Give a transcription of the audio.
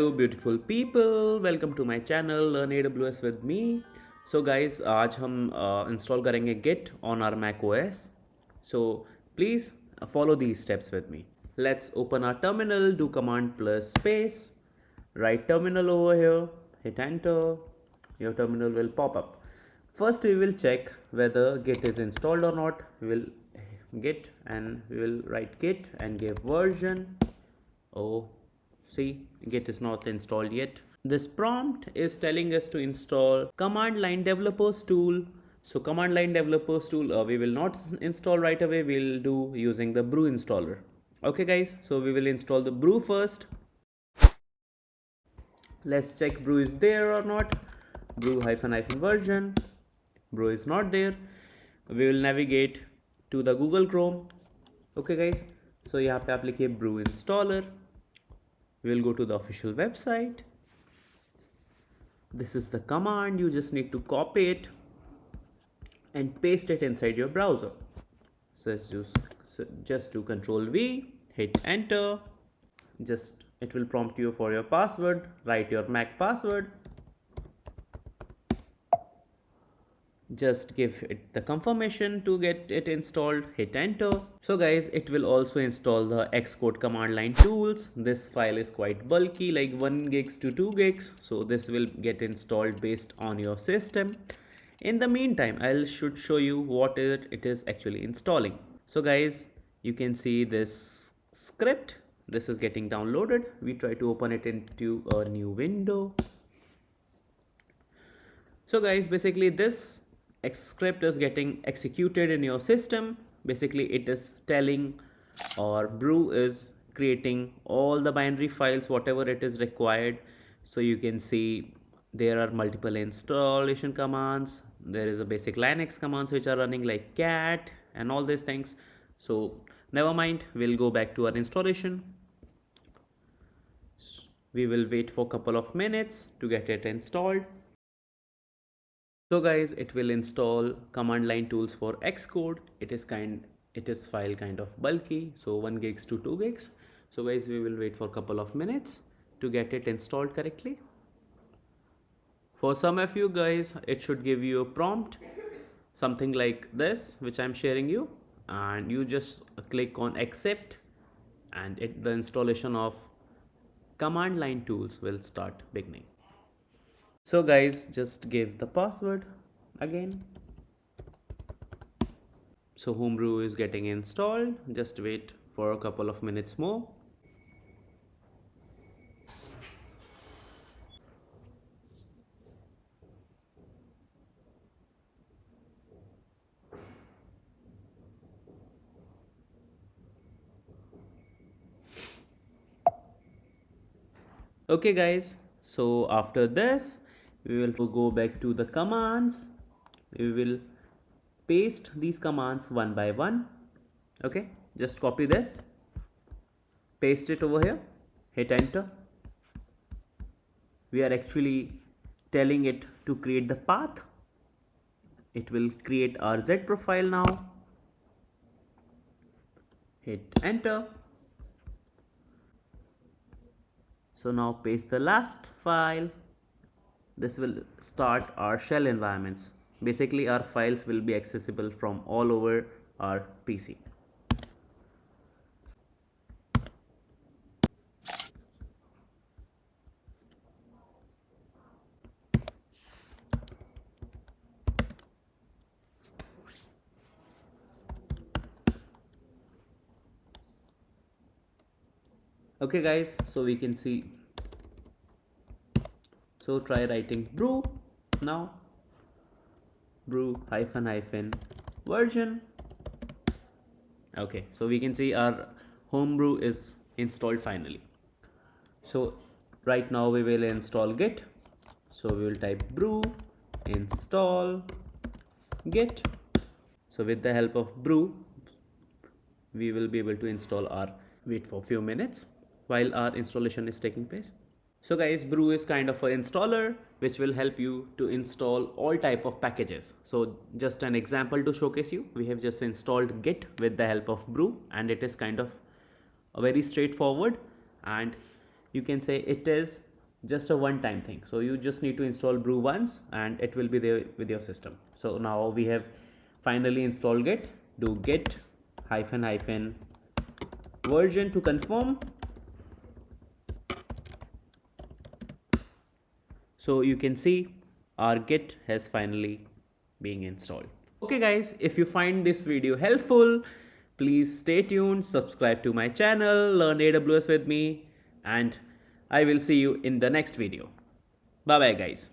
Hello beautiful people, welcome to my channel Learn AWS with me. So guys, आज हम install करेंगे Git on our macOS. So please follow these steps with me. Let's open our terminal, do command plus space, write terminal over here, hit enter. Your terminal will pop up. First we will check whether Git is installed or not. We will Git and we will write Git and give version. Oh, see, Git is not installed yet. This prompt is telling us to install command line developers tool. So command line developers tool we will not install right away. We'll do using the brew installer. Okay guys, so we will install the brew first. Let's check brew is there or not. Brew hyphen version. Brew is not there. We will navigate to the Google Chrome. Okay guys, so यहाँ पे आप लिखिए brew installer. We will go to the official website. This is the command. You just need to copy it and paste it inside your browser. So just do Control V, hit enter. It will prompt you for your password. Write your Mac password. Just give it the confirmation to get it installed, hit enter. So guys, it will also install the Xcode command line tools. This file is quite bulky, like 1 gigs to 2 gigs. So this will get installed based on your system. In the meantime, I should show you what it is actually installing. So guys, you can see this script. This is getting downloaded. We try to open it into a new window. So guys, basically this script is getting executed in your system. Basically it is telling, or brew is creating all the binary files whatever it is required. So you can see there are multiple installation commands. There is a basic Linux commands which are running like cat and all these things. So never mind, we'll go back to our installation. We will wait for a couple of minutes to get it installed. So guys, it will install command line tools for Xcode. It is file kind of bulky, so 1 gigs to 2 gigs. So guys, we will wait for a couple of minutes to get it installed correctly. For some of you guys, it should give you a prompt, something like this, which I'm sharing you, and you just click on accept, and the installation of command line tools will start beginning. So guys, just give the password again. So Homebrew is getting installed. Just wait for a couple of minutes more. Okay guys, so after this we will go back to the commands. We will paste these commands one by one. Okay, just copy this, paste it over here, hit enter. We are actually telling it to create the path. It will create our Z profile now. Hit enter. So now paste the last file. This will start our shell environments. Basically our files will be accessible from all over our PC. Okay guys, so we can see. So try writing brew now. Brew hyphen version. Okay, so we can see our Homebrew is installed finally. So right now we will install Git. So we will type brew install Git. So with the help of brew, we will be able to install our, wait for a few minutes while our installation is taking place. So guys, brew is kind of an installer which will help you to install all type of packages. So just an example to showcase you, we have just installed Git with the help of brew, and it is kind of a very straightforward, and you can say it is just a one-time thing. So you just need to install brew once and it will be there with your system. So now we have finally installed Git. Do git hyphen hyphen version to confirm. So you can see our Git has finally been installed. Okay guys, if you find this video helpful, please stay tuned, subscribe to my channel, learn AWS with me, and I will see you in the next video. Bye bye guys.